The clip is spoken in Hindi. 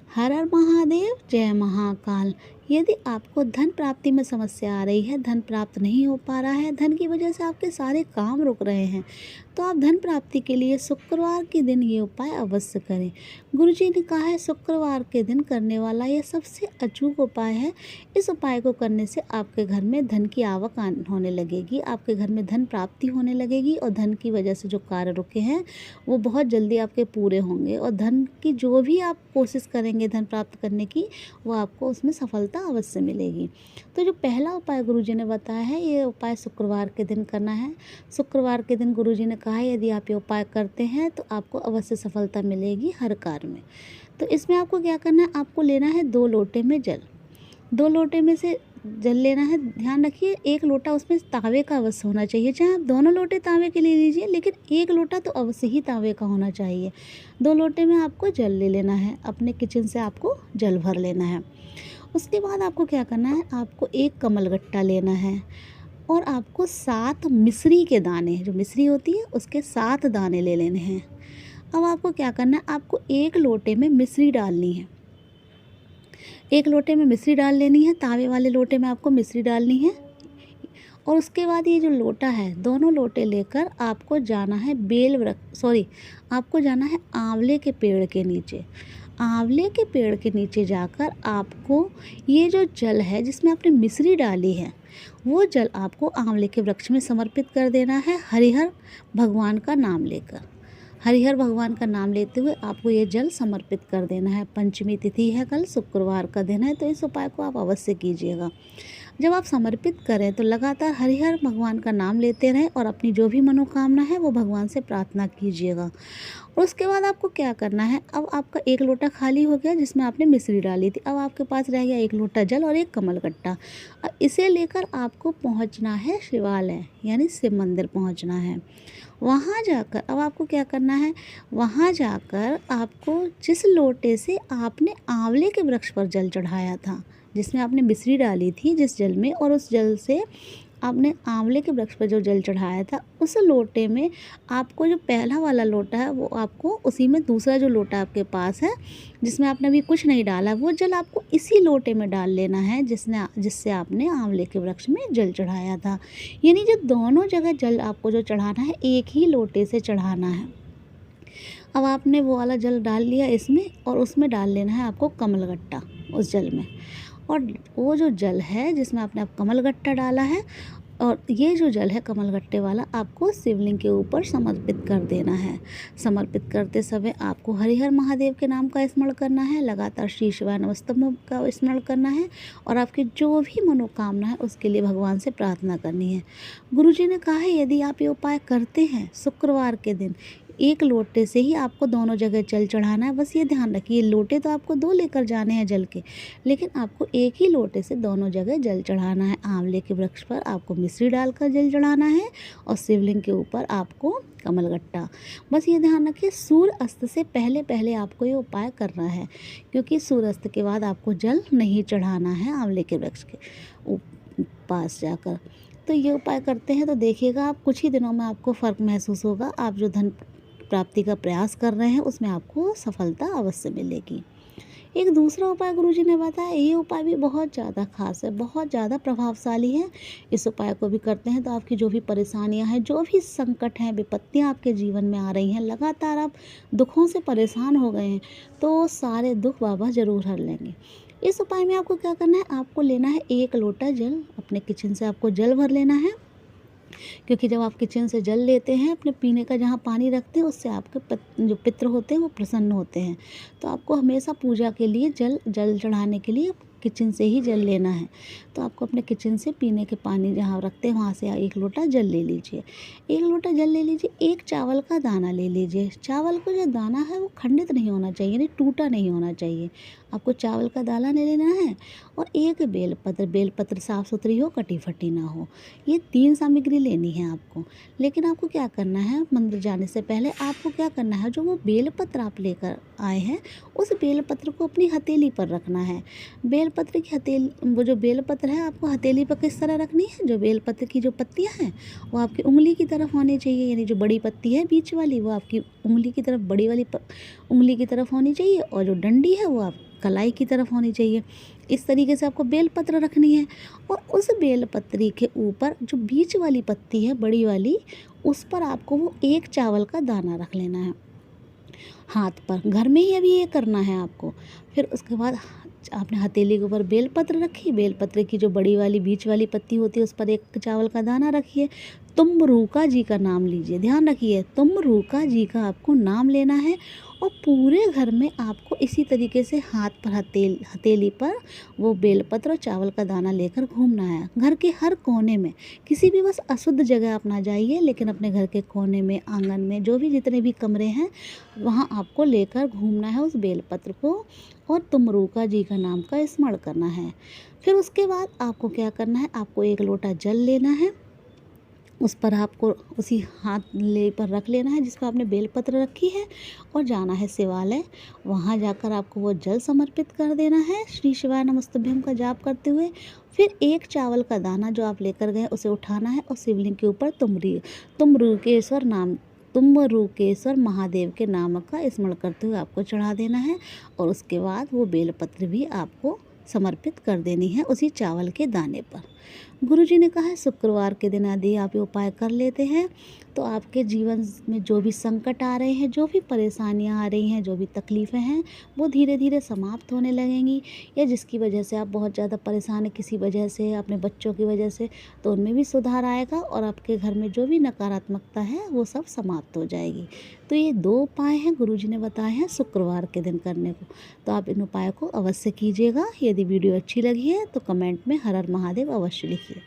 हर हर महादेव, जय महाकाल। यदि आपको धन प्राप्ति में समस्या आ रही है, धन प्राप्त नहीं हो पा रहा है, धन की वजह से आपके सारे काम रुक रहे हैं, तो आप धन प्राप्ति के लिए शुक्रवार के दिन ये उपाय अवश्य करें। गुरुजी ने कहा है शुक्रवार के दिन करने वाला यह सबसे अचूक उपाय है। इस उपाय को करने से आपके घर में धन की आवक होने लगेगी, आपके घर में धन प्राप्ति होने लगेगी और धन की वजह से जो कार्य रुके हैं वो बहुत जल्दी आपके पूरे होंगे और धन की जो भी आप कोशिश करेंगे धन प्राप्त करने की, वो आपको उसमें सफलता अवश्य मिलेगी। तो जो पहला उपाय गुरुजी ने बताया है, ये उपाय शुक्रवार के दिन करना है। शुक्रवार के दिन गुरुजी ने कहा है यदि आप ये उपाय करते हैं तो आपको अवश्य सफलता मिलेगी हर कार्य में। तो इसमें आपको क्या करना है, आपको लेना है 2 लोटे में जल। 2 लोटे में से जल लेना है। ध्यान रखिए 1 लोटा उसमें तांबे का अवश्य होना चाहिए। चाहे आप दोनों लोटे तांबे के ले लीजिए, लेकिन 1 लोटा तो अवश्य ही तांबे का होना चाहिए। 2 लोटे में आपको जल ले लेना है। अपने किचन से आपको जल भर लेना है। उसके बाद आपको क्या करना है, आपको 1 कमलगट्टा लेना है और आपको 7 मिश्री के दाने, जो मिश्री होती है उसके 7 दाने ले लेने हैं। अब आपको क्या करना है, आपको 1 लोटे में मिश्री डालनी है। 1 लोटे में मिश्री डाल लेनी है, तांबे वाले लोटे में आपको मिश्री डालनी है। और उसके बाद ये जो लोटा है, दोनों लोटे लेकर आपको जाना है आपको जाना है आंवले के पेड़ के नीचे। आंवले के पेड़ के नीचे जाकर आपको ये जो जल है जिसमें आपने मिश्री डाली है, वो जल आपको आंवले के वृक्ष में समर्पित कर देना है हरिहर भगवान का नाम लेकर। हरिहर भगवान का नाम लेते हुए आपको ये जल समर्पित कर देना है। पंचमी तिथि है, कल शुक्रवार का दिन है, तो इस उपाय को आप अवश्य कीजिएगा। जब आप समर्पित करें तो लगातार हरिहर भगवान का नाम लेते रहें और अपनी जो भी मनोकामना है वो भगवान से प्रार्थना कीजिएगा। और उसके बाद आपको क्या करना है, अब आपका 1 लोटा खाली हो गया जिसमें आपने मिश्री डाली थी। अब आपके पास रह गया 1 लोटा जल और 1 कमलगट्टा। अब इसे लेकर आपको पहुंचना है शिवालय, यानी शिव मंदिर पहुंचना है। वहाँ जाकर अब आपको क्या करना है, वहाँ जाकर आपको जिस लोटे से आपने आंवले के वृक्ष पर जल चढ़ाया था, जिसमें आपने मिश्री डाली थी जिस जल में, और उस जल से आपने आंवले के वृक्ष पर जो जल चढ़ाया था, उस लोटे में आपको जो पहला वाला लोटा है वो आपको उसी में, दूसरा जो लोटा आपके पास है जिसमें आपने अभी कुछ नहीं डाला, वो जल आपको इसी लोटे में डाल लेना है जिससे आपने आंवले के वृक्ष में जल चढ़ाया था। यानी जो दोनों जगह जल आपको जो चढ़ाना है, एक ही लोटे से चढ़ाना है। अब आपने वो वाला जल डाल लिया इसमें, और उसमें डाल लेना है आपको कमलगट्टा उस जल में। और वो जो जल है जिसमें आपने अब कमलगट्टा डाला है, और ये जो जल है कमलगट्टे वाला, आपको शिवलिंग के ऊपर समर्पित कर देना है। समर्पित करते समय आपको हरिहर महादेव के नाम का स्मरण करना है, लगातार श्री शिवाय नमस्तम का स्मरण करना है और आपकी जो भी मनोकामना है उसके लिए भगवान से प्रार्थना करनी है। गुरुजी ने कहा है यदि आप ये उपाय करते हैं शुक्रवार के दिन, 1 लोटे से ही आपको दोनों जगह जल चढ़ाना है। बस ये ध्यान रखिए, लोटे तो आपको 2 लेकर जाने हैं जल के, लेकिन आपको 1 ही लोटे से दोनों जगह जल चढ़ाना है। आंवले के वृक्ष पर आपको मिश्री डालकर जल चढ़ाना है और शिवलिंग के ऊपर आपको कमलगट्टा। बस ये ध्यान रखिए, सूर्य अस्त से पहले पहले आपको ये उपाय करना है, क्योंकि सूर्य अस्त के बाद आपको जल नहीं चढ़ाना है आंवले के वृक्ष के पास जाकर। तो ये उपाय करते हैं तो देखिएगा आप, कुछ ही दिनों में आपको फ़र्क महसूस होगा। आप जो धन प्राप्ति का प्रयास कर रहे हैं उसमें आपको सफलता अवश्य मिलेगी। एक दूसरा उपाय गुरुजी ने बताया, ये उपाय भी बहुत ज़्यादा खास है, बहुत ज़्यादा प्रभावशाली है। इस उपाय को भी करते हैं तो आपकी जो भी परेशानियां हैं, जो भी संकट हैं, विपत्तियां आपके जीवन में आ रही हैं, लगातार आप दुखों से परेशान हो गए हैं, तो सारे दुख बाबा ज़रूर हर लेंगे। इस उपाय में आपको क्या करना है, आपको लेना है 1 लोटा जल। अपने किचन से आपको जल भर लेना है, क्योंकि जब आप किचन से जल लेते हैं, अपने पीने का जहाँ पानी रखते हैं, उससे आपके जो पितृ होते हैं वो प्रसन्न होते हैं। तो आपको हमेशा पूजा के लिए जल चढ़ाने के लिए किचन से ही जल लेना है। तो आपको अपने किचन से पीने के पानी जहाँ रखते हैं वहाँ से 1 लोटा जल ले लीजिए। 1 लोटा जल ले लीजिए। 1 चावल का दाना ले लीजिए। चावल का जो दाना है वो खंडित नहीं होना चाहिए, यानी टूटा नहीं होना चाहिए। आपको चावल का दाना ले लेना है और 1 बेलपत्र साफ़ सुथरी हो, कटी फटी ना हो। ये 3 सामग्री लेनी है आपको। लेकिन आपको क्या करना है, मंदिर जाने से पहले आपको क्या करना है, जो वो बेलपत्र आप लेकर आए हैं उस बेलपत्र को अपनी हथेली पर रखना है। बेलपत्र की वो जो बेलपत्र है आपको हथेली पर किस तरह रखनी है, जो बेलपत्र की जो पत्तियाँ हैं वो आपकी उंगली की तरफ होनी चाहिए, यानी जो बड़ी पत्ती है बीच वाली वो आपकी उंगली की तरफ, बड़ी वाली उंगली की तरफ होनी चाहिए, और जो डंडी है वो आप कलाई की तरफ होनी चाहिए। इस तरीके से आपको बेलपत्र रखनी है। और उस बेलपत्री के ऊपर जो बीच वाली पत्ती है बड़ी वाली, उस पर आपको वो एक चावल का दाना रख लेना है हाथ पर। घर में ही अभी ये करना है आपको। फिर उसके बाद आपने हथेली के ऊपर बेलपत्र रखी, बेलपत्र की जो बड़ी वाली बीच वाली पत्ती होती है उस पर एक चावल का दाना रखिए। तुम रूका जी का नाम लीजिए, ध्यान रखिए तुम रूका जी का आपको नाम लेना है। और पूरे घर में आपको इसी तरीके से हाथ पर हथेली पर वो बेलपत्र और चावल का दाना लेकर घूमना है। घर के हर कोने में, किसी भी बस अशुद्ध जगह आप ना जाइए, लेकिन अपने घर के कोने में, आंगन में, जो भी जितने भी कमरे हैं वहाँ आपको लेकर घूमना है उस बेलपत्र को, और तुम रूका जी का नाम का स्मरण करना है। फिर उसके बाद आपको क्या करना है, आपको एक लोटा जल लेना है, उस पर आपको उसी हाथ ले पर रख लेना है जिस पर आपने बेलपत्र रखी है, और जाना है शिवालय। वहाँ जाकर आपको वो जल समर्पित कर देना है श्री शिवाय नमस्तुभ्यम का जाप करते हुए। फिर एक चावल का दाना जो आप लेकर गए उसे उठाना है और शिवलिंग के ऊपर तुम रूकेश्वर महादेव के नाम का स्मरण करते हुए आपको चढ़ा देना है। और उसके बाद वो बेलपत्र भी आपको समर्पित कर देनी है उसी चावल के दाने पर। गुरुजी ने कहा है शुक्रवार के दिन यदि आप ये उपाय कर लेते हैं तो आपके जीवन में जो भी संकट आ रहे हैं, जो भी परेशानियां आ रही हैं, जो भी तकलीफ़ें हैं, वो धीरे धीरे समाप्त होने लगेंगी। या जिसकी वजह से आप बहुत ज़्यादा परेशान हैं किसी वजह से, अपने बच्चों की वजह से, तो उनमें भी सुधार आएगा और आपके घर में जो भी नकारात्मकता है वो सब समाप्त हो जाएगी। तो ये 2 उपाय हैं गुरुजी ने बताए हैं शुक्रवार के दिन करने को। तो आप इन उपायों को अवश्य कीजिएगा। यदि वीडियो अच्छी लगी है तो कमेंट में हर हर महादेव अवश्य लिखिए।